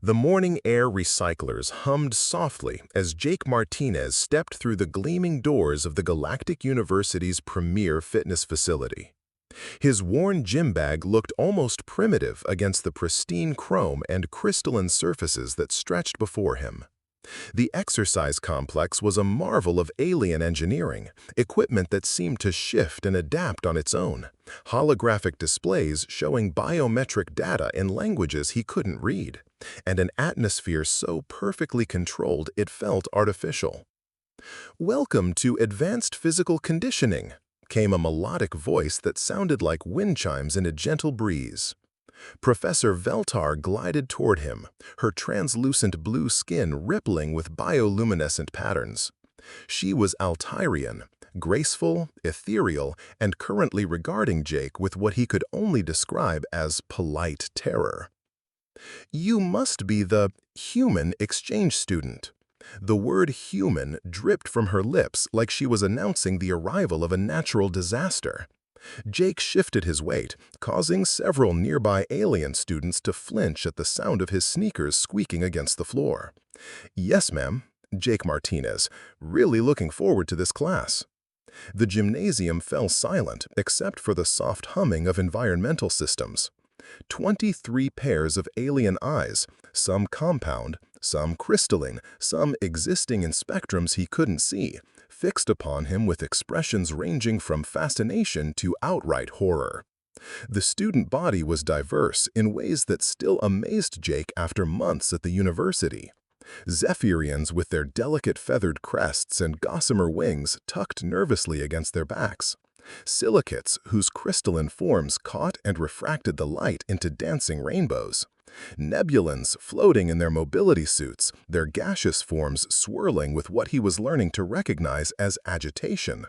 The morning air recyclers hummed softly as Jake Martinez stepped through the gleaming doors of the Galactic University's premier fitness facility. His worn gym bag looked almost primitive against the pristine chrome and crystalline surfaces that stretched before him. The exercise complex was a marvel of alien engineering, equipment that seemed to shift and adapt on its own, holographic displays showing biometric data in languages he couldn't read, and an atmosphere so perfectly controlled it felt artificial. "Welcome to Advanced Physical Conditioning," came a melodic voice that sounded like wind chimes in a gentle breeze. Professor Veltar glided toward him, her translucent blue skin rippling with bioluminescent patterns. She was Altairian, graceful, ethereal, and currently regarding Jake with what he could only describe as polite terror. "You must be the human exchange student." The word human dripped from her lips like she was announcing the arrival of a natural disaster. Jake shifted his weight, causing several nearby alien students to flinch at the sound of his sneakers squeaking against the floor. "Yes, ma'am," Jake Martinez, really looking forward to this class. The gymnasium fell silent except for the soft humming of environmental systems. 23 pairs of alien eyes, some compound, some crystalline, some existing in spectrums he couldn't see, fixed upon him with expressions ranging from fascination to outright horror. The student body was diverse in ways that still amazed Jake after months at the university. Zephyrians with their delicate feathered crests and gossamer wings tucked nervously against their backs. Silicates whose crystalline forms caught and refracted the light into dancing rainbows. Nebulans floating in their mobility suits, their gaseous forms swirling with what he was learning to recognize as agitation.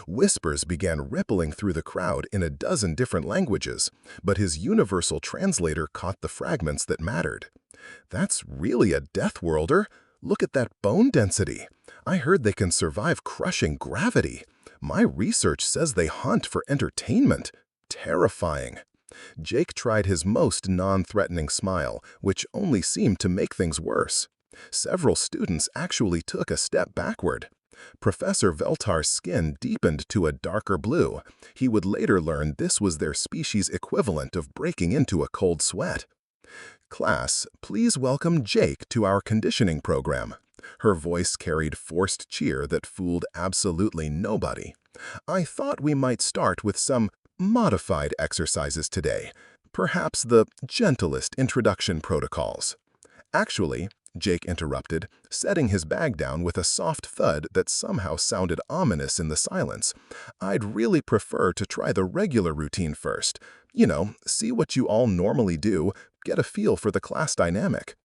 Whispers began rippling through the crowd in a dozen different languages, but his universal translator caught the fragments that mattered. "That's really a Deathworlder. Look at that bone density. I heard they can survive crushing gravity. My research says they hunt for entertainment. Terrifying." Jake tried his most non-threatening smile, which only seemed to make things worse. Several students actually took a step backward. Professor Veltar's skin deepened to a darker blue. He would later learn this was their species' equivalent of breaking into a cold sweat. "Class, please welcome Jake to our conditioning program." Her voice carried forced cheer that fooled absolutely nobody. "I thought we might start with some modified exercises today, perhaps the gentlest introduction protocols." "Actually," Jake interrupted, setting his bag down with a soft thud that somehow sounded ominous in the silence, "I'd really prefer to try the regular routine first. You know, see what you all normally do, get a feel for the class dynamic."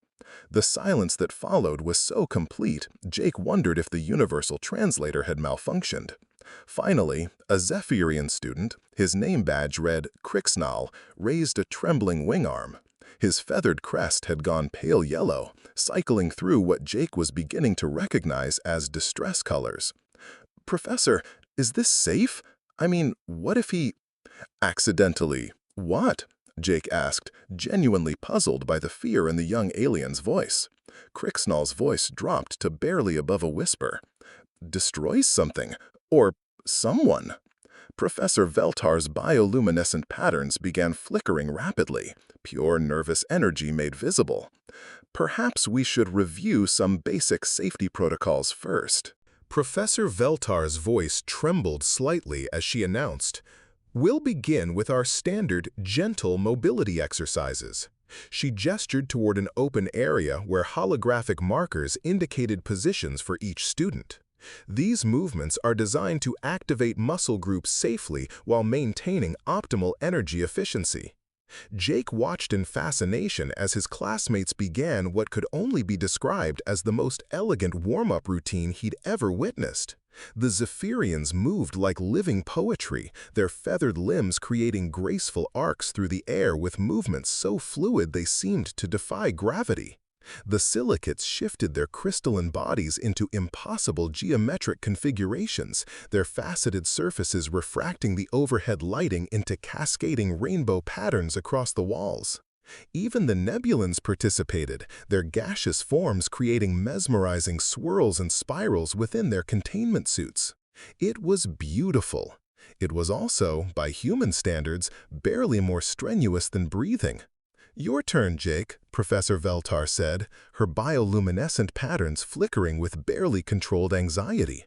The silence that followed was so complete, Jake wondered if the universal translator had malfunctioned. Finally, a Zephyrian student, his name badge read Crixnal, raised a trembling wing arm. His feathered crest had gone pale yellow, cycling through what Jake was beginning to recognize as distress colors. "Professor, is this safe? I mean, what if he—" "Accidentally what?" Jake asked, genuinely puzzled by the fear in the young alien's voice. Crixnal's voice dropped to barely above a whisper. "Destroys something. Or someone." Professor Veltar's bioluminescent patterns began flickering rapidly, pure nervous energy made visible. "Perhaps we should review some basic safety protocols first." Professor Veltar's voice trembled slightly as she announced, "We'll begin with our standard gentle mobility exercises." She gestured toward an open area where holographic markers indicated positions for each student. These movements are designed to activate muscle groups safely while maintaining optimal energy efficiency. Jake watched in fascination as his classmates began what could only be described as the most elegant warm-up routine he'd ever witnessed. The Zephyrians moved like living poetry, their feathered limbs creating graceful arcs through the air with movements so fluid they seemed to defy gravity. The silicates shifted their crystalline bodies into impossible geometric configurations, their faceted surfaces refracting the overhead lighting into cascading rainbow patterns across the walls. Even the nebulons participated, their gaseous forms creating mesmerizing swirls and spirals within their containment suits. It was beautiful. It was also, by human standards, barely more strenuous than breathing. "Your turn, Jake," Professor Veltar said, her bioluminescent patterns flickering with barely controlled anxiety.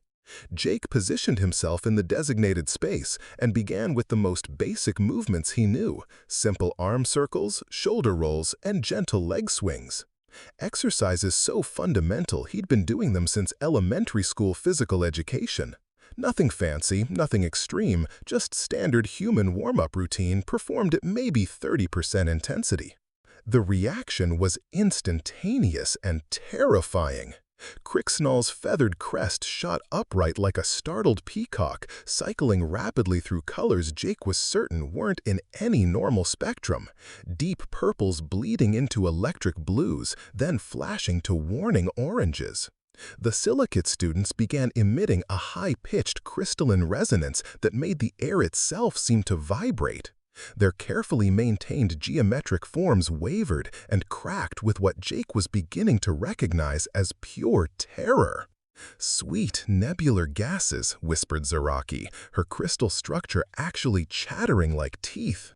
Jake positioned himself in the designated space and began with the most basic movements he knew: simple arm circles, shoulder rolls, and gentle leg swings. Exercises so fundamental he'd been doing them since elementary school physical education. Nothing fancy, nothing extreme, just standard human warm-up routine performed at maybe 30% intensity. The reaction was instantaneous and terrifying. Crixnall's feathered crest shot upright like a startled peacock, cycling rapidly through colors Jake was certain weren't in any normal spectrum. Deep purples bleeding into electric blues, then flashing to warning oranges. The silicate students began emitting a high-pitched crystalline resonance that made the air itself seem to vibrate. Their carefully maintained geometric forms wavered and cracked with what Jake was beginning to recognize as pure terror. "Sweet nebular gases," whispered Zaraki, her crystal structure actually chattering like teeth.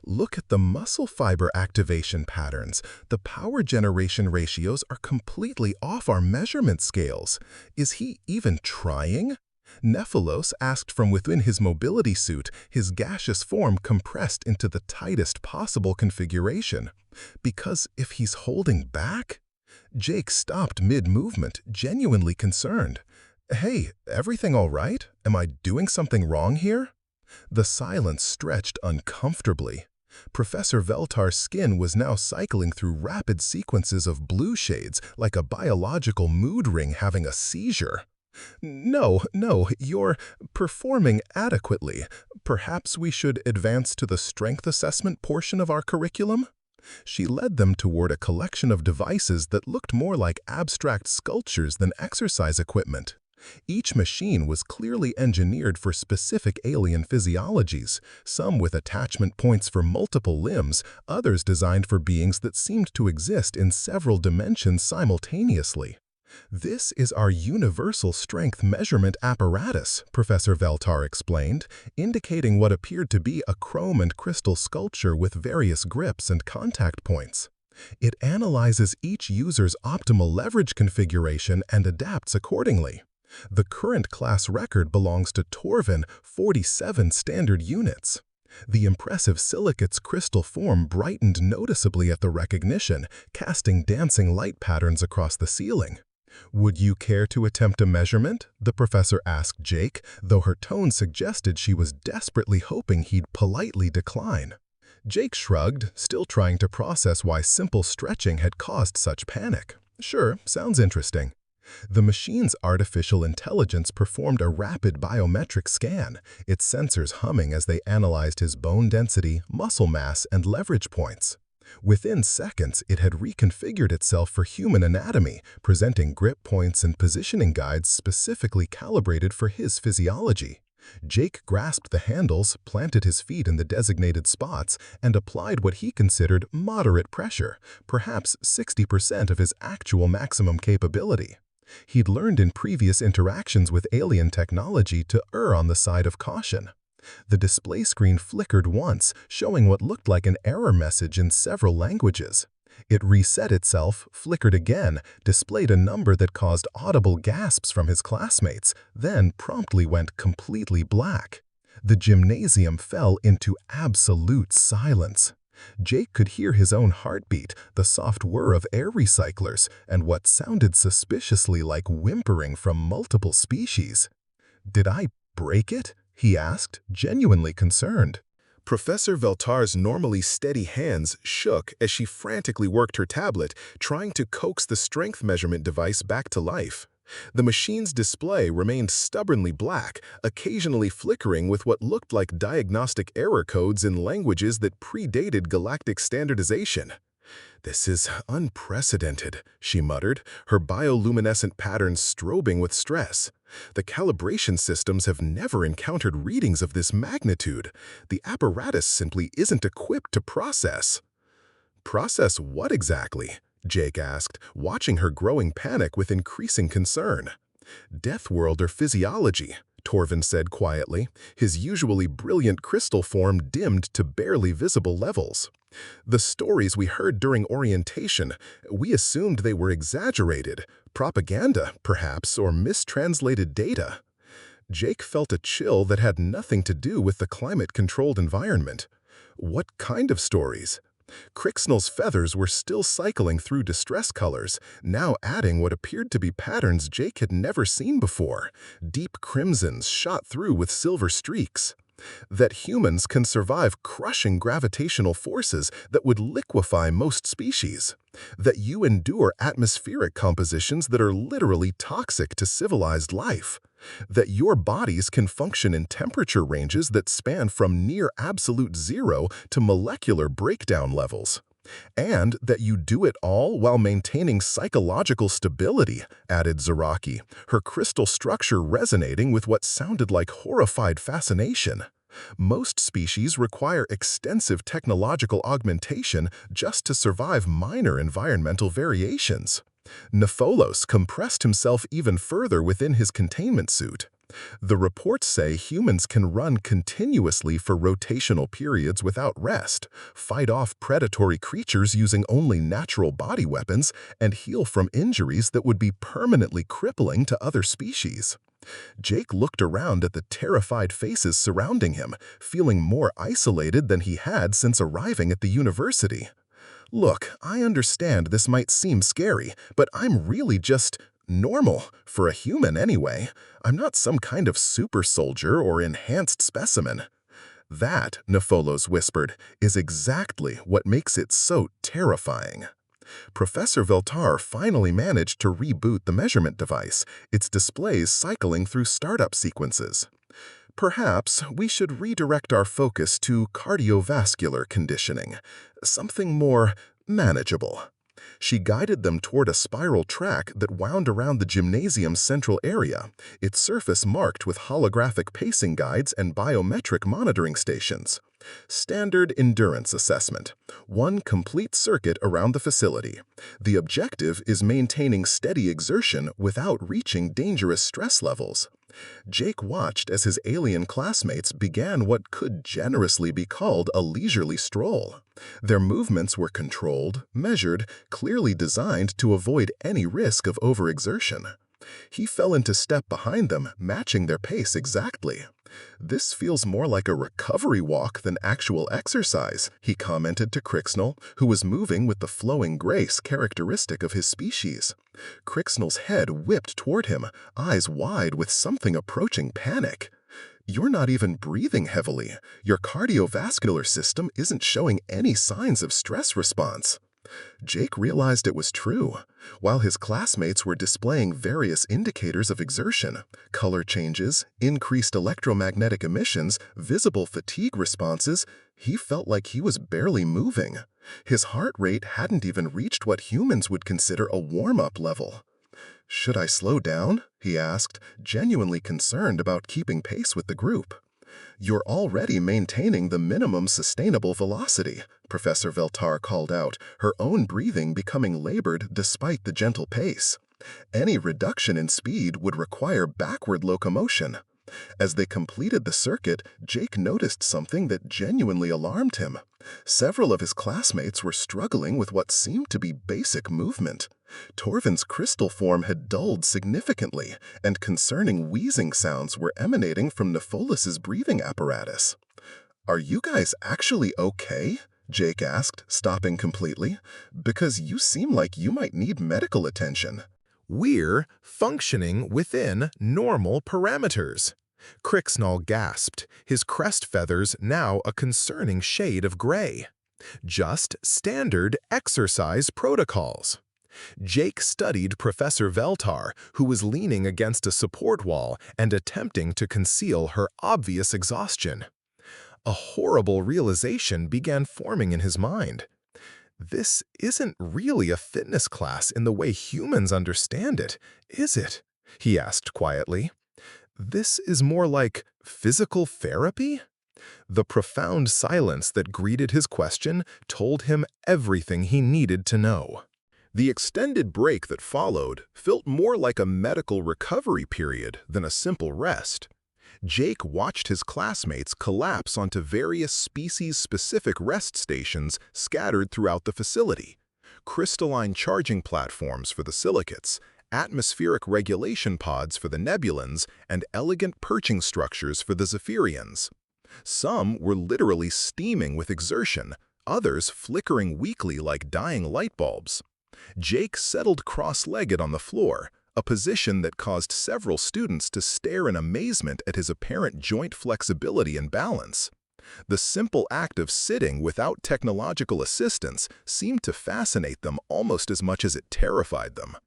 "Look at the muscle fiber activation patterns. The power generation ratios are completely off our measurement scales. Is he even trying?" Nephilos asked from within his mobility suit, his gaseous form compressed into the tightest possible configuration. "Because if he's holding back?" Jake stopped mid-movement, genuinely concerned. "Hey, everything all right? Am I doing something wrong here?" The silence stretched uncomfortably. Professor Veltar's skin was now cycling through rapid sequences of blue shades like a biological mood ring having a seizure. No, you're performing adequately. Perhaps we should advance to the strength assessment portion of our curriculum?" She led them toward a collection of devices that looked more like abstract sculptures than exercise equipment. Each machine was clearly engineered for specific alien physiologies, some with attachment points for multiple limbs, others designed for beings that seemed to exist in several dimensions simultaneously. "This is our universal strength measurement apparatus," Professor Veltar explained, indicating what appeared to be a chrome and crystal sculpture with various grips and contact points. "It analyzes each user's optimal leverage configuration and adapts accordingly. The current class record belongs to Torvin, 47 standard units." The impressive silicate's crystal form brightened noticeably at the recognition, casting dancing light patterns across the ceiling. "Would you care to attempt a measurement?" the professor asked Jake, though her tone suggested she was desperately hoping he'd politely decline. Jake shrugged, still trying to process why simple stretching had caused such panic. "Sure, sounds interesting." The machine's artificial intelligence performed a rapid biometric scan, its sensors humming as they analyzed his bone density, muscle mass, and leverage points. Within seconds, it had reconfigured itself for human anatomy, presenting grip points and positioning guides specifically calibrated for his physiology. Jake grasped the handles, planted his feet in the designated spots, and applied what he considered moderate pressure, perhaps 60% of his actual maximum capability. He'd learned in previous interactions with alien technology to err on the side of caution. The display screen flickered once, showing what looked like an error message in several languages. It reset itself, flickered again, displayed a number that caused audible gasps from his classmates, then promptly went completely black. The gymnasium fell into absolute silence. Jake could hear his own heartbeat, the soft whir of air recyclers, and what sounded suspiciously like whimpering from multiple species. "Did I break it?" he asked, genuinely concerned. Professor Veltar's normally steady hands shook as she frantically worked her tablet, trying to coax the strength measurement device back to life. The machine's display remained stubbornly black, occasionally flickering with what looked like diagnostic error codes in languages that predated galactic standardization. "This is unprecedented," she muttered, her bioluminescent patterns strobing with stress. "The calibration systems have never encountered readings of this magnitude. The apparatus simply isn't equipped to process." Process what exactly? Jake asked, watching her growing panic with increasing concern. Deathworlder physiology, Torvin said quietly, his usually brilliant crystal form dimmed to barely visible levels. The stories we heard during orientation, we assumed they were exaggerated, propaganda, perhaps, or mistranslated data. Jake felt a chill that had nothing to do with the climate-controlled environment. What kind of stories? Crixnell's feathers were still cycling through distress colors, now adding what appeared to be patterns Jake had never seen before. Deep crimsons shot through with silver streaks. That humans can survive crushing gravitational forces that would liquefy most species. That you endure atmospheric compositions that are literally toxic to civilized life. That your bodies can function in temperature ranges that span from near absolute zero to molecular breakdown levels. And that you do it all while maintaining psychological stability, added Zaraki, her crystal structure resonating with what sounded like horrified fascination. Most species require extensive technological augmentation just to survive minor environmental variations. Nepholos compressed himself even further within his containment suit. The reports say humans can run continuously for rotational periods without rest, fight off predatory creatures using only natural body weapons, and heal from injuries that would be permanently crippling to other species. Jake looked around at the terrified faces surrounding him, feeling more isolated than he had since arriving at the university. Look, I understand this might seem scary, but I'm really just normal, for a human anyway. I'm not some kind of super soldier or enhanced specimen. That, Nepholos whispered, is exactly what makes it so terrifying. Professor Veltar finally managed to reboot the measurement device, its displays cycling through startup sequences. Perhaps we should redirect our focus to cardiovascular conditioning, something more manageable. She guided them toward a spiral track that wound around the gymnasium's central area, its surface marked with holographic pacing guides and biometric monitoring stations. Standard endurance assessment. One complete circuit around the facility. The objective is maintaining steady exertion without reaching dangerous stress levels. Jake watched as his alien classmates began what could generously be called a leisurely stroll. Their movements were controlled, measured, clearly designed to avoid any risk of overexertion. He fell into step behind them, matching their pace exactly. "This feels more like a recovery walk than actual exercise," he commented to Crixnell, who was moving with the flowing grace characteristic of his species. Crixnell's head whipped toward him, eyes wide with something approaching panic. "You're not even breathing heavily. Your cardiovascular system isn't showing any signs of stress response." Jake realized it was true. While his classmates were displaying various indicators of exertion, color changes, increased electromagnetic emissions, visible fatigue responses, he felt like he was barely moving. His heart rate hadn't even reached what humans would consider a warm-up level. "Should I slow down?" he asked, genuinely concerned about keeping pace with the group. "You're already maintaining the minimum sustainable velocity," Professor Veltar called out, her own breathing becoming labored despite the gentle pace. "Any reduction in speed would require backward locomotion." As they completed the circuit, Jake noticed something that genuinely alarmed him. Several of his classmates were struggling with what seemed to be basic movement. Torvin's crystal form had dulled significantly, and concerning wheezing sounds were emanating from Nepholus's breathing apparatus. "Are you guys actually okay?" Jake asked, stopping completely. "Because you seem like you might need medical attention." "We're functioning within normal parameters," Crixnell gasped, his crest feathers now a concerning shade of gray. "Just standard exercise protocols." Jake studied Professor Veltar, who was leaning against a support wall and attempting to conceal her obvious exhaustion. A horrible realization began forming in his mind. This isn't really a fitness class in the way humans understand it, is it? He asked quietly. This is more like physical therapy? The profound silence that greeted his question told him everything he needed to know. The extended break that followed felt more like a medical recovery period than a simple rest. Jake watched his classmates collapse onto various species-specific rest stations scattered throughout the facility. Crystalline charging platforms for the silicates, atmospheric regulation pods for the nebulans, and elegant perching structures for the Zephyrians. Some were literally steaming with exertion, others flickering weakly like dying light bulbs. Jake settled cross-legged on the floor, a position that caused several students to stare in amazement at his apparent joint flexibility and balance. The simple act of sitting without technological assistance seemed to fascinate them almost as much as it terrified them.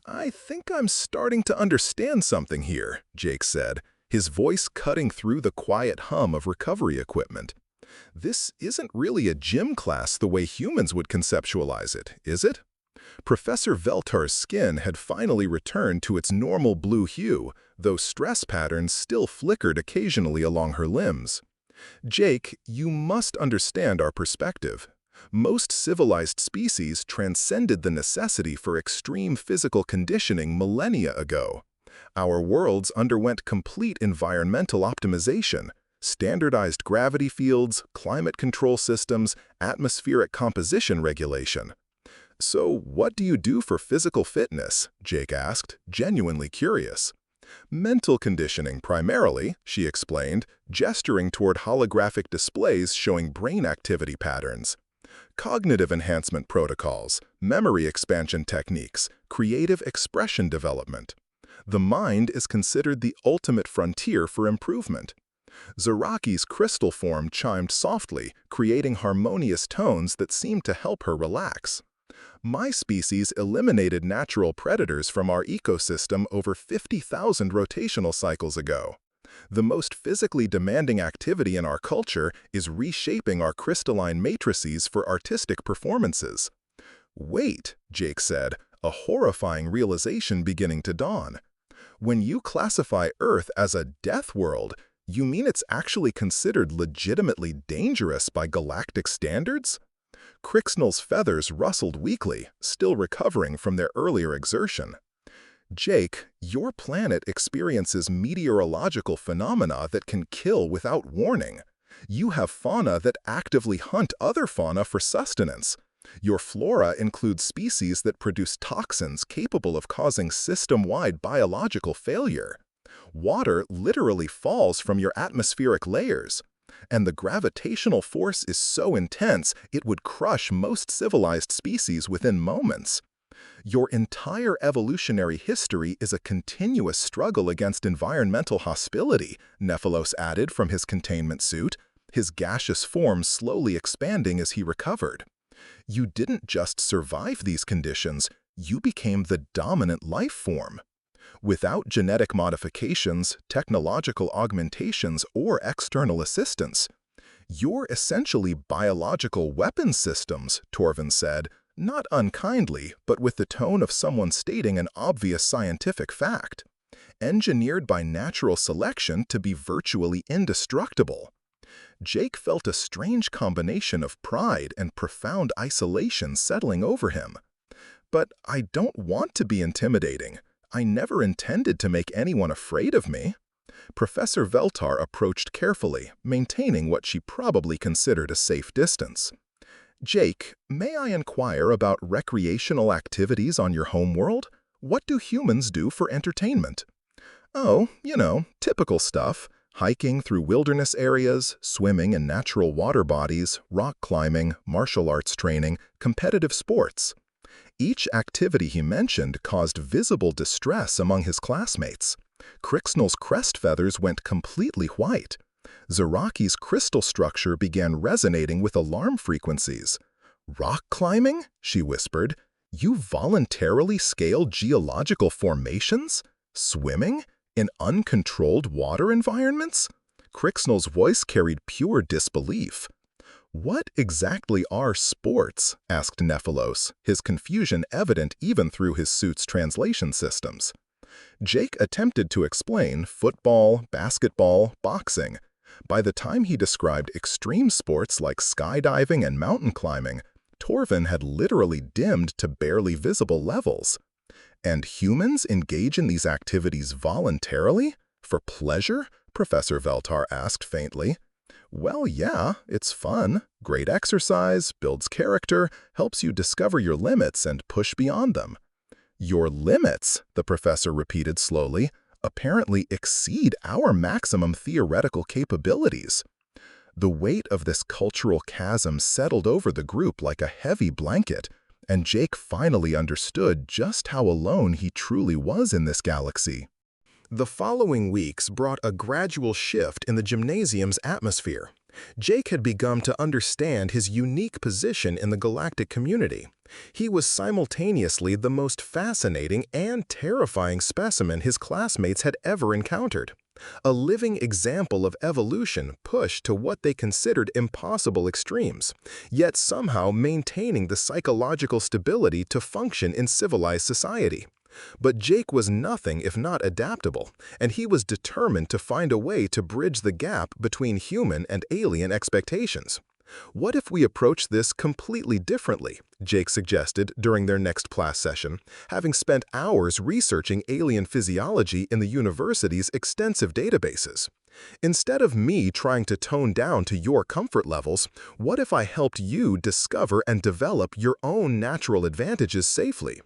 "I think I'm starting to understand something here," Jake said, his voice cutting through the quiet hum of recovery equipment. "This isn't really a gym class the way humans would conceptualize it, is it?" Professor Veltar's skin had finally returned to its normal blue hue, though stress patterns still flickered occasionally along her limbs. "Jake, you must understand our perspective. Most civilized species transcended the necessity for extreme physical conditioning millennia ago. Our worlds underwent complete environmental optimization, standardized gravity fields, climate control systems, atmospheric composition regulation." "So what do you do for physical fitness?" Jake asked, genuinely curious. "Mental conditioning primarily," she explained, gesturing toward holographic displays showing brain activity patterns. "Cognitive enhancement protocols, memory expansion techniques, creative expression development. The mind is considered the ultimate frontier for improvement." Zaraki's crystal form chimed softly, creating harmonious tones that seemed to help her relax. "My species eliminated natural predators from our ecosystem over 50,000 rotational cycles ago. The most physically demanding activity in our culture is reshaping our crystalline matrices for artistic performances." "Wait," Jake said, a horrifying realization beginning to dawn. "When you classify Earth as a death world, you mean it's actually considered legitimately dangerous by galactic standards?" Crixnell's feathers rustled weakly, still recovering from their earlier exertion. "Jake, your planet experiences meteorological phenomena that can kill without warning. You have fauna that actively hunt other fauna for sustenance. Your flora includes species that produce toxins capable of causing system-wide biological failure. Water literally falls from your atmospheric layers. And the gravitational force is so intense it would crush most civilized species within moments. Your entire evolutionary history is a continuous struggle against environmental hostility," Nephilos added from his containment suit, his gaseous form slowly expanding as he recovered. "You didn't just survive these conditions, you became the dominant life form. Without genetic modifications, technological augmentations, or external assistance. You're essentially biological weapons systems," Torvin said, not unkindly, but with the tone of someone stating an obvious scientific fact. "Engineered by natural selection to be virtually indestructible." Jake felt a strange combination of pride and profound isolation settling over him. "But I don't want to be intimidating. I never intended to make anyone afraid of me." Professor Veltar approached carefully, maintaining what she probably considered a safe distance. "Jake, may I inquire about recreational activities on your homeworld? What do humans do for entertainment?" "Oh, typical stuff. Hiking through wilderness areas, swimming in natural water bodies, rock climbing, martial arts training, competitive sports." Each activity he mentioned caused visible distress among his classmates. Crixnell's crest feathers went completely white. Zaraki's crystal structure began resonating with alarm frequencies. "Rock climbing?" she whispered. "You voluntarily scale geological formations? Swimming? In uncontrolled water environments?" Crixnell's voice carried pure disbelief. "What exactly are sports?" asked Nephilos, his confusion evident even through his suit's translation systems. Jake attempted to explain football, basketball, boxing. By the time he described extreme sports like skydiving and mountain climbing, Torvin had literally dimmed to barely visible levels. And humans engage in these activities voluntarily? For pleasure? Professor Veltar asked faintly. Well, yeah, it's fun, great exercise, builds character, helps you discover your limits and push beyond them. Your limits, the professor repeated slowly, apparently exceed our maximum theoretical capabilities. The weight of this cultural chasm settled over the group like a heavy blanket, and Jake finally understood just how alone he truly was in this galaxy. The following weeks brought a gradual shift in the gymnasium's atmosphere. Jake had begun to understand his unique position in the galactic community. He was simultaneously the most fascinating and terrifying specimen his classmates had ever encountered. A living example of evolution pushed to what they considered impossible extremes, yet somehow maintaining the psychological stability to function in civilized society. But Jake was nothing if not adaptable, and he was determined to find a way to bridge the gap between human and alien expectations. What if we approach this completely differently? Jake suggested during their next class session, having spent hours researching alien physiology in the university's extensive databases. Instead of me trying to tone down to your comfort levels, what if I helped you discover and develop your own natural advantages safely?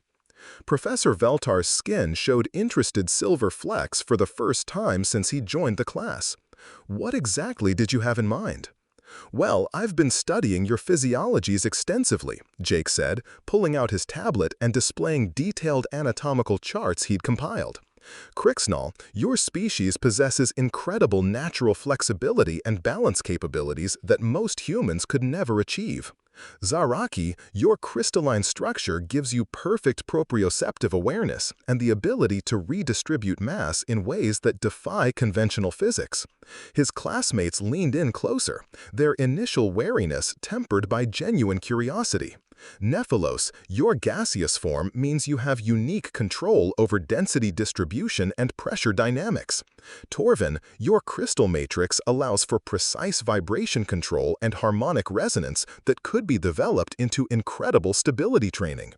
Professor Veltar's skin showed interested silver flecks for the first time since he joined the class. What exactly did you have in mind? Well, I've been studying your physiologies extensively, Jake said, pulling out his tablet and displaying detailed anatomical charts he'd compiled. Crixnall, your species possesses incredible natural flexibility and balance capabilities that most humans could never achieve. Zaraki, your crystalline structure gives you perfect proprioceptive awareness and the ability to redistribute mass in ways that defy conventional physics. His classmates leaned in closer, their initial wariness tempered by genuine curiosity. Nephilos, your gaseous form means you have unique control over density distribution and pressure dynamics. Torvin, your crystal matrix allows for precise vibration control and harmonic resonance that could be developed into incredible stability training.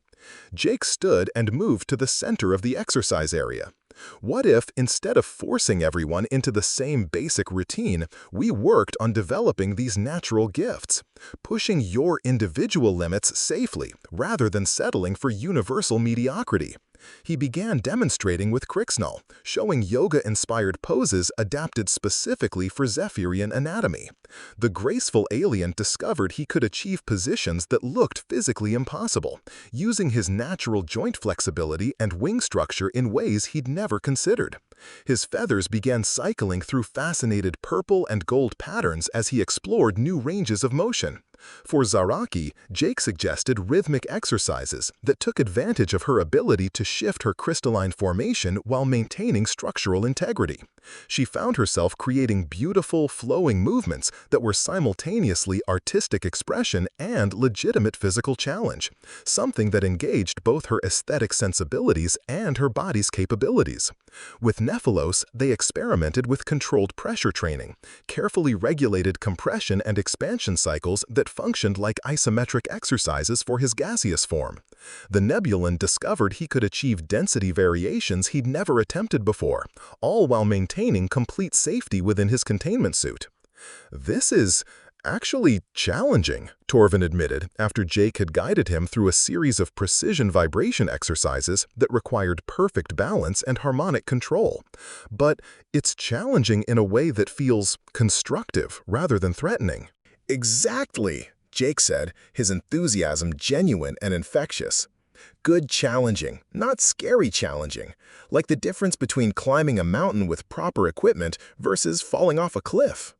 Jake stood and moved to the center of the exercise area. What if, instead of forcing everyone into the same basic routine, we worked on developing these natural gifts, pushing your individual limits safely rather than settling for universal mediocrity? He began demonstrating with Crixnall, showing yoga-inspired poses adapted specifically for Zephyrian anatomy. The graceful alien discovered he could achieve positions that looked physically impossible, using his natural joint flexibility and wing structure in ways he'd never considered. His feathers began cycling through fascinated purple and gold patterns as he explored new ranges of motion. For Zaraki, Jake suggested rhythmic exercises that took advantage of her ability to shift her crystalline formation while maintaining structural integrity. She found herself creating beautiful, flowing movements that were simultaneously artistic expression and legitimate physical challenge, something that engaged both her aesthetic sensibilities and her body's capabilities. With Nephilos, they experimented with controlled pressure training, carefully regulated compression and expansion cycles that functioned like isometric exercises for his gaseous form. The Nebulan discovered he could achieve density variations he'd never attempted before, all while maintaining complete safety within his containment suit. This is actually challenging, Torvin admitted after Jake had guided him through a series of precision vibration exercises that required perfect balance and harmonic control. But it's challenging in a way that feels constructive rather than threatening. Exactly, Jake said, his enthusiasm genuine and infectious. Good challenging, not scary challenging, like the difference between climbing a mountain with proper equipment versus falling off a cliff.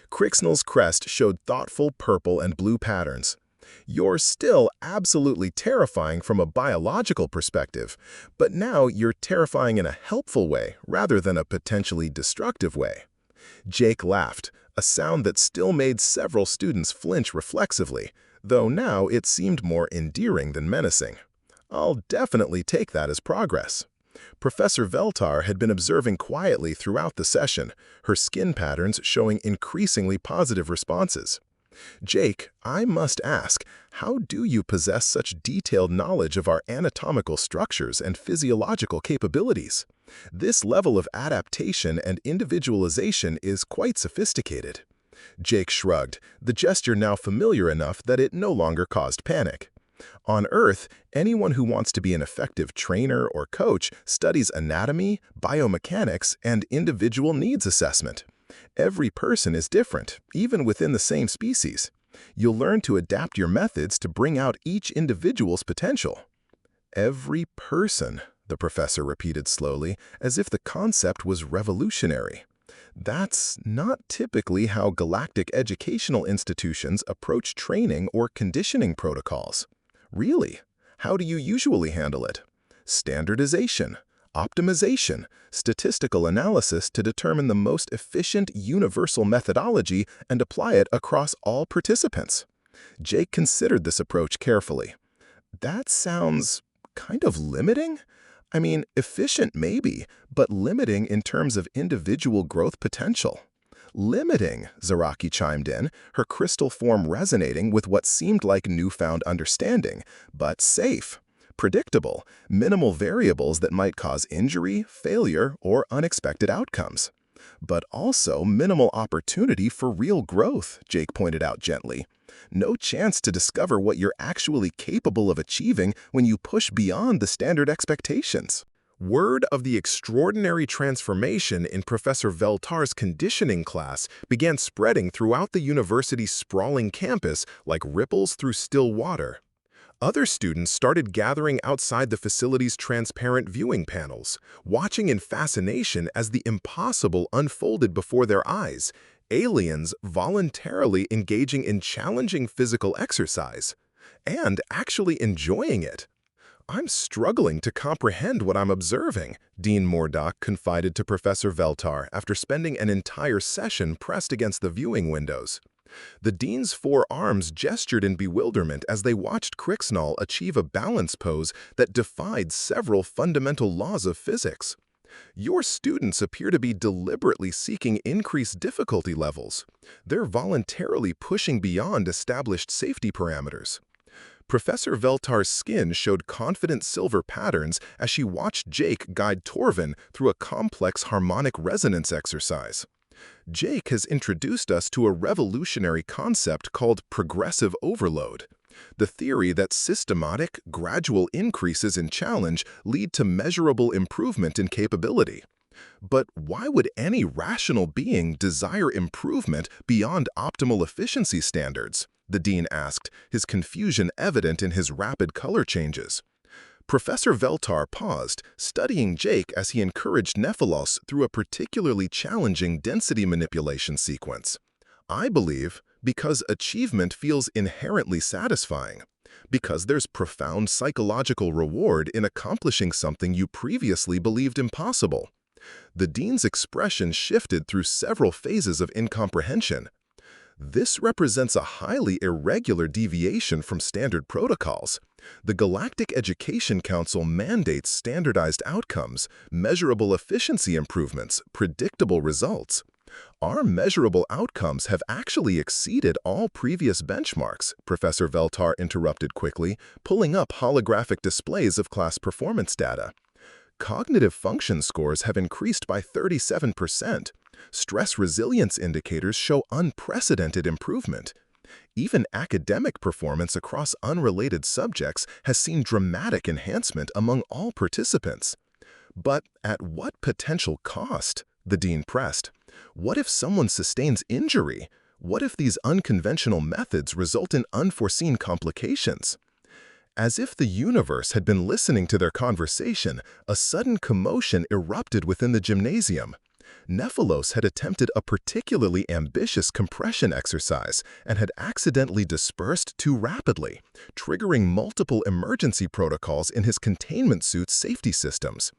Crixnall's crest showed thoughtful purple and blue patterns. You're still absolutely terrifying from a biological perspective, but now you're terrifying in a helpful way rather than a potentially destructive way. Jake laughed, a sound that still made several students flinch reflexively, though now it seemed more endearing than menacing. I'll definitely take that as progress. Professor Veltar had been observing quietly throughout the session, her skin patterns showing increasingly positive responses. Jake, I must ask, how do you possess such detailed knowledge of our anatomical structures and physiological capabilities? This level of adaptation and individualization is quite sophisticated. Jake shrugged, the gesture now familiar enough that it no longer caused panic. On Earth, anyone who wants to be an effective trainer or coach studies anatomy, biomechanics, and individual needs assessment. Every person is different, even within the same species. You'll learn to adapt your methods to bring out each individual's potential. Every person, the professor repeated slowly, as if the concept was revolutionary. That's not typically how galactic educational institutions approach training or conditioning protocols. Really? How do you usually handle it? Standardization, optimization, statistical analysis to determine the most efficient universal methodology and apply it across all participants. Jake considered this approach carefully. That sounds kind of limiting? I mean, efficient maybe, but limiting in terms of individual growth potential. Limiting, Zaraki chimed in, her crystal form resonating with what seemed like newfound understanding, but safe, predictable, minimal variables that might cause injury, failure, or unexpected outcomes. But also minimal opportunity for real growth, Jake pointed out gently. No chance to discover what you're actually capable of achieving when you push beyond the standard expectations. Word of the extraordinary transformation in Professor Veltar's conditioning class began spreading throughout the university's sprawling campus like ripples through still water. Other students started gathering outside the facility's transparent viewing panels, watching in fascination as the impossible unfolded before their eyes, aliens voluntarily engaging in challenging physical exercise, and actually enjoying it. I'm struggling to comprehend what I'm observing, Dean Mordock confided to Professor Veltar after spending an entire session pressed against the viewing windows. The Dean's four arms gestured in bewilderment as they watched Crixnall achieve a balance pose that defied several fundamental laws of physics. Your students appear to be deliberately seeking increased difficulty levels. They're voluntarily pushing beyond established safety parameters. Professor Veltar's skin showed confident silver patterns as she watched Jake guide Torvin through a complex harmonic resonance exercise. Jake has introduced us to a revolutionary concept called progressive overload, the theory that systematic, gradual increases in challenge lead to measurable improvement in capability. But why would any rational being desire improvement beyond optimal efficiency standards? The dean asked, his confusion evident in his rapid color changes. Professor Veltar paused, studying Jake as he encouraged Nephilos through a particularly challenging density manipulation sequence. I believe because achievement feels inherently satisfying, because there's profound psychological reward in accomplishing something you previously believed impossible. The dean's expression shifted through several phases of incomprehension. This represents a highly irregular deviation from standard protocols. The Galactic Education Council mandates standardized outcomes, measurable efficiency improvements, predictable results. Our measurable outcomes have actually exceeded all previous benchmarks, Professor Veltar interrupted quickly, pulling up holographic displays of class performance data. Cognitive function scores have increased by 37%. Stress resilience indicators show unprecedented improvement. Even academic performance across unrelated subjects has seen dramatic enhancement among all participants. But at what potential cost? The dean pressed. What if someone sustains injury? What if these unconventional methods result in unforeseen complications? As if the universe had been listening to their conversation, a sudden commotion erupted within the gymnasium. Nephilos had attempted a particularly ambitious compression exercise and had accidentally dispersed too rapidly, triggering multiple emergency protocols in his containment suit's safety systems.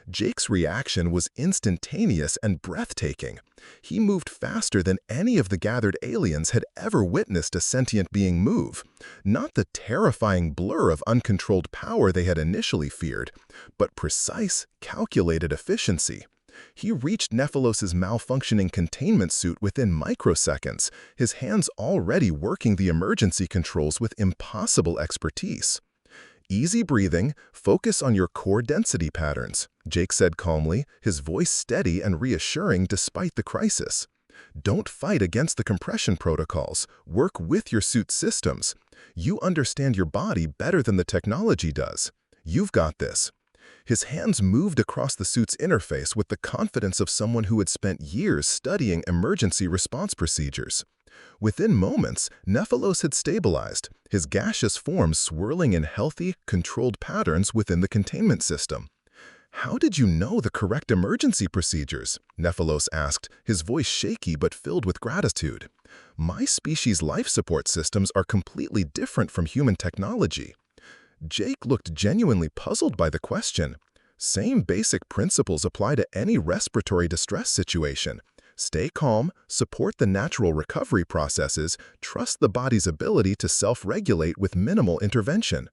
Jake's reaction was instantaneous and breathtaking. He moved faster than any of the gathered aliens had ever witnessed a sentient being move. Not the terrifying blur of uncontrolled power they had initially feared, but precise, calculated efficiency. He reached Nephilos's malfunctioning containment suit within microseconds, his hands already working the emergency controls with impossible expertise. "Easy breathing, focus on your core density patterns," Jake said calmly, his voice steady and reassuring despite the crisis. "Don't fight against the compression protocols, work with your suit's systems. You understand your body better than the technology does. You've got this." His hands moved across the suit's interface with the confidence of someone who had spent years studying emergency response procedures. Within moments, Nephilos had stabilized, his gaseous form swirling in healthy, controlled patterns within the containment system. "How did you know the correct emergency procedures?" Nephilos asked, his voice shaky but filled with gratitude. "My species' life support systems are completely different from human technology." Jake looked genuinely puzzled by the question. "Same basic principles apply to any respiratory distress situation. Stay calm, support the natural recovery processes, trust the body's ability to self-regulate with minimal intervention."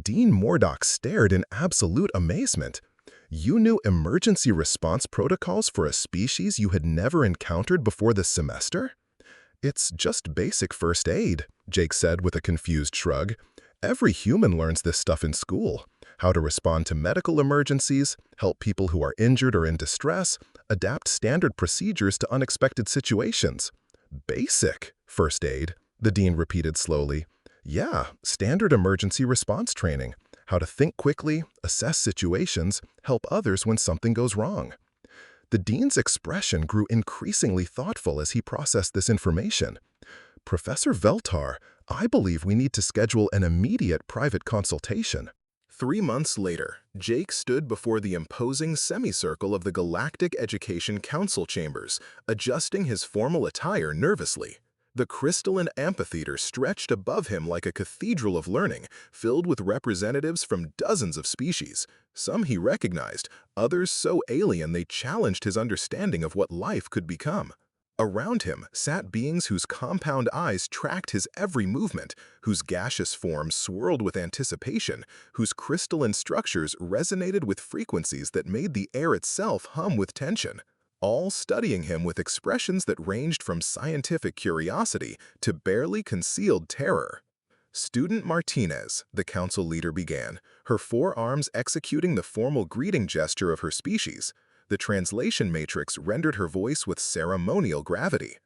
Dean Mordock stared in absolute amazement. "You knew emergency response protocols for a species you had never encountered before this semester?" "It's just basic first aid," Jake said with a confused shrug. "Every human learns this stuff in school. How to respond to medical emergencies, help people who are injured or in distress, adapt standard procedures to unexpected situations." "Basic first aid," the dean repeated slowly. "Yeah, standard emergency response training. How to think quickly, assess situations, help others when something goes wrong." The dean's expression grew increasingly thoughtful as he processed this information. "Professor Veltar, I believe we need to schedule an immediate private consultation." 3 months later, Jake stood before the imposing semicircle of the Galactic Education Council chambers, adjusting his formal attire nervously. The crystalline amphitheater stretched above him like a cathedral of learning, filled with representatives from dozens of species. Some he recognized, others so alien they challenged his understanding of what life could become. Around him sat beings whose compound eyes tracked his every movement, whose gaseous forms swirled with anticipation, whose crystalline structures resonated with frequencies that made the air itself hum with tension, all studying him with expressions that ranged from scientific curiosity to barely concealed terror. "Student Martinez," the council leader began, her forearms executing the formal greeting gesture of her species. The translation matrix rendered her voice with ceremonial gravity.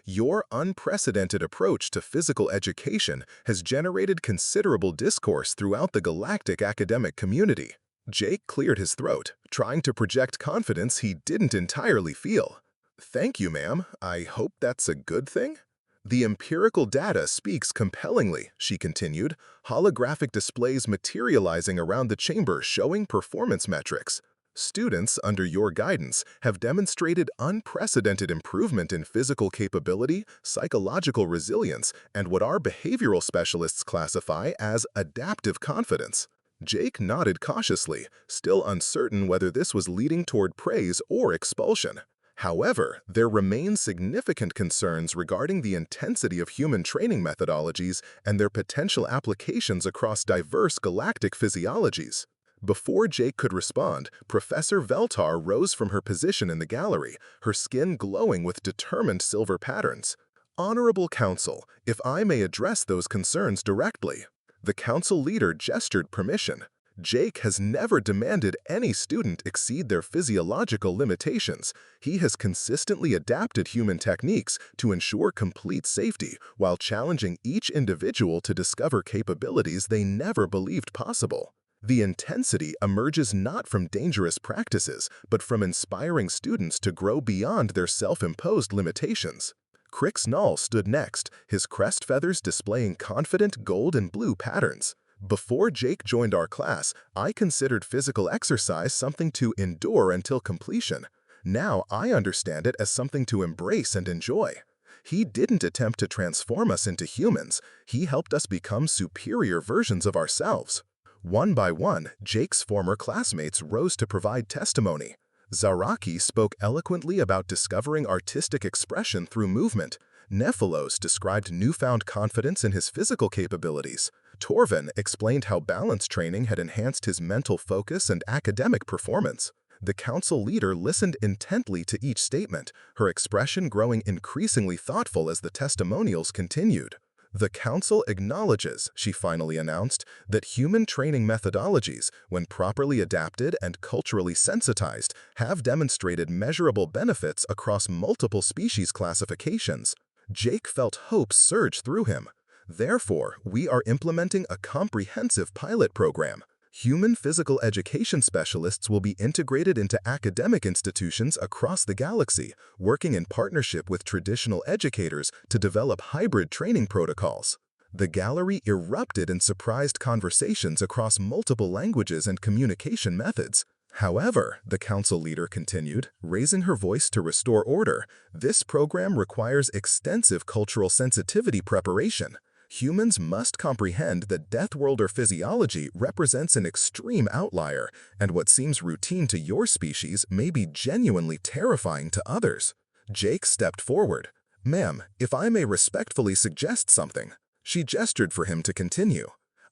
"Your unprecedented approach to physical education has generated considerable discourse throughout the galactic academic community." Jake cleared his throat, trying to project confidence he didn't entirely feel. "Thank you, ma'am. I hope that's a good thing?" "The empirical data speaks compellingly," she continued, holographic displays materializing around the chamber showing performance metrics. "Students, under your guidance, have demonstrated unprecedented improvement in physical capability, psychological resilience, and what our behavioral specialists classify as adaptive confidence." Jake nodded cautiously, still uncertain whether this was leading toward praise or expulsion. However, there remain significant concerns regarding the intensity of human training methodologies and their potential applications across diverse galactic physiologies. Before Jake could respond, Professor Veltar rose from her position in the gallery, her skin glowing with determined silver patterns. "Honorable Council, if I may address those concerns directly." The council leader gestured permission. "Jake has never demanded any student exceed their physiological limitations. He has consistently adapted human techniques to ensure complete safety while challenging each individual to discover capabilities they never believed possible. The intensity emerges not from dangerous practices, but from inspiring students to grow beyond their self-imposed limitations." Crix Null stood next, his crest feathers displaying confident gold and blue patterns. "Before Jake joined our class, I considered physical exercise something to endure until completion. Now I understand it as something to embrace and enjoy. He didn't attempt to transform us into humans. He helped us become superior versions of ourselves. One by one, Jake's former classmates rose to provide testimony. Zaraki spoke eloquently about discovering artistic expression through movement. Nephilos described newfound confidence in his physical capabilities. Torvin explained how balance training had enhanced his mental focus and academic performance. The council leader listened intently to each statement, her expression growing increasingly thoughtful as the testimonials continued. The council acknowledges, she finally announced, that human training methodologies, when properly adapted and culturally sensitized, have demonstrated measurable benefits across multiple species classifications. Jake felt hope surge through him. Therefore, we are implementing a comprehensive pilot program. Human physical education specialists will be integrated into academic institutions across the galaxy, working in partnership with traditional educators to develop hybrid training protocols. The gallery erupted in surprised conversations across multiple languages and communication methods. However, the council leader continued, raising her voice to restore order, this program requires extensive cultural sensitivity preparation. Humans must comprehend that Deathworlder physiology represents an extreme outlier, and what seems routine to your species may be genuinely terrifying to others. Jake stepped forward. "Ma'am, if I may respectfully suggest something." She gestured for him to continue.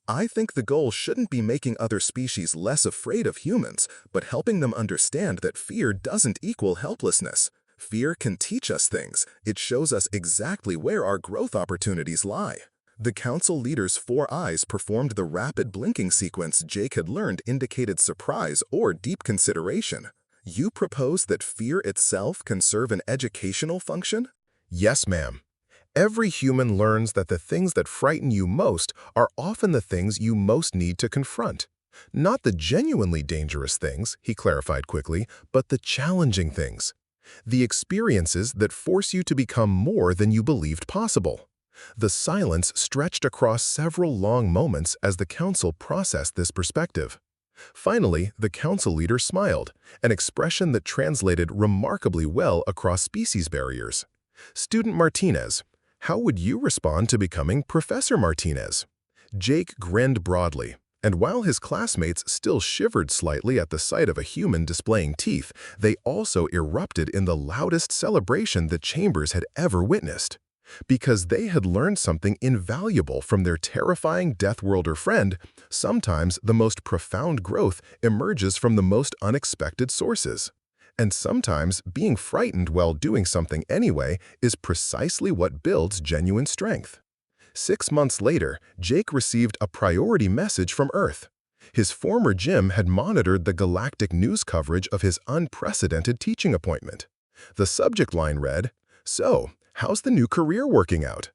"I think the goal shouldn't be making other species less afraid of humans, but helping them understand that fear doesn't equal helplessness. Fear can teach us things. It shows us exactly where our growth opportunities lie." The council leader's 4 eyes performed the rapid blinking sequence Jake had learned indicated surprise or deep consideration. "You propose that fear itself can serve an educational function?" Yes, ma'am. Every human learns that the things that frighten you most are often the things you most need to confront. Not the genuinely dangerous things, he clarified quickly, but the challenging things. The experiences that force you to become more than you believed possible. The silence stretched across several long moments as the council processed this perspective. Finally, the council leader smiled, an expression that translated remarkably well across species barriers. "Student Martinez, how would you respond to becoming Professor Martinez?" Jake grinned broadly, and while his classmates still shivered slightly at the sight of a human displaying teeth, they also erupted in the loudest celebration the chambers had ever witnessed. Because they had learned something invaluable from their terrifying Deathworlder friend, sometimes the most profound growth emerges from the most unexpected sources. And sometimes being frightened while doing something anyway is precisely what builds genuine strength. 6 months later, Jake received a priority message from Earth. His former gym had monitored the galactic news coverage of his unprecedented teaching appointment. The subject line read, "So, how's the new career working out?"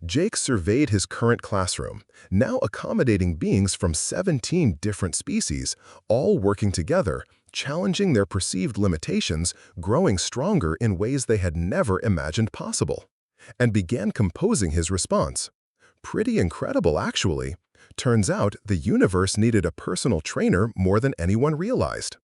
Jake surveyed his current classroom, now accommodating beings from 17 different species, all working together, challenging their perceived limitations, growing stronger in ways they had never imagined possible, and began composing his response. "Pretty incredible, actually. Turns out the universe needed a personal trainer more than anyone realized."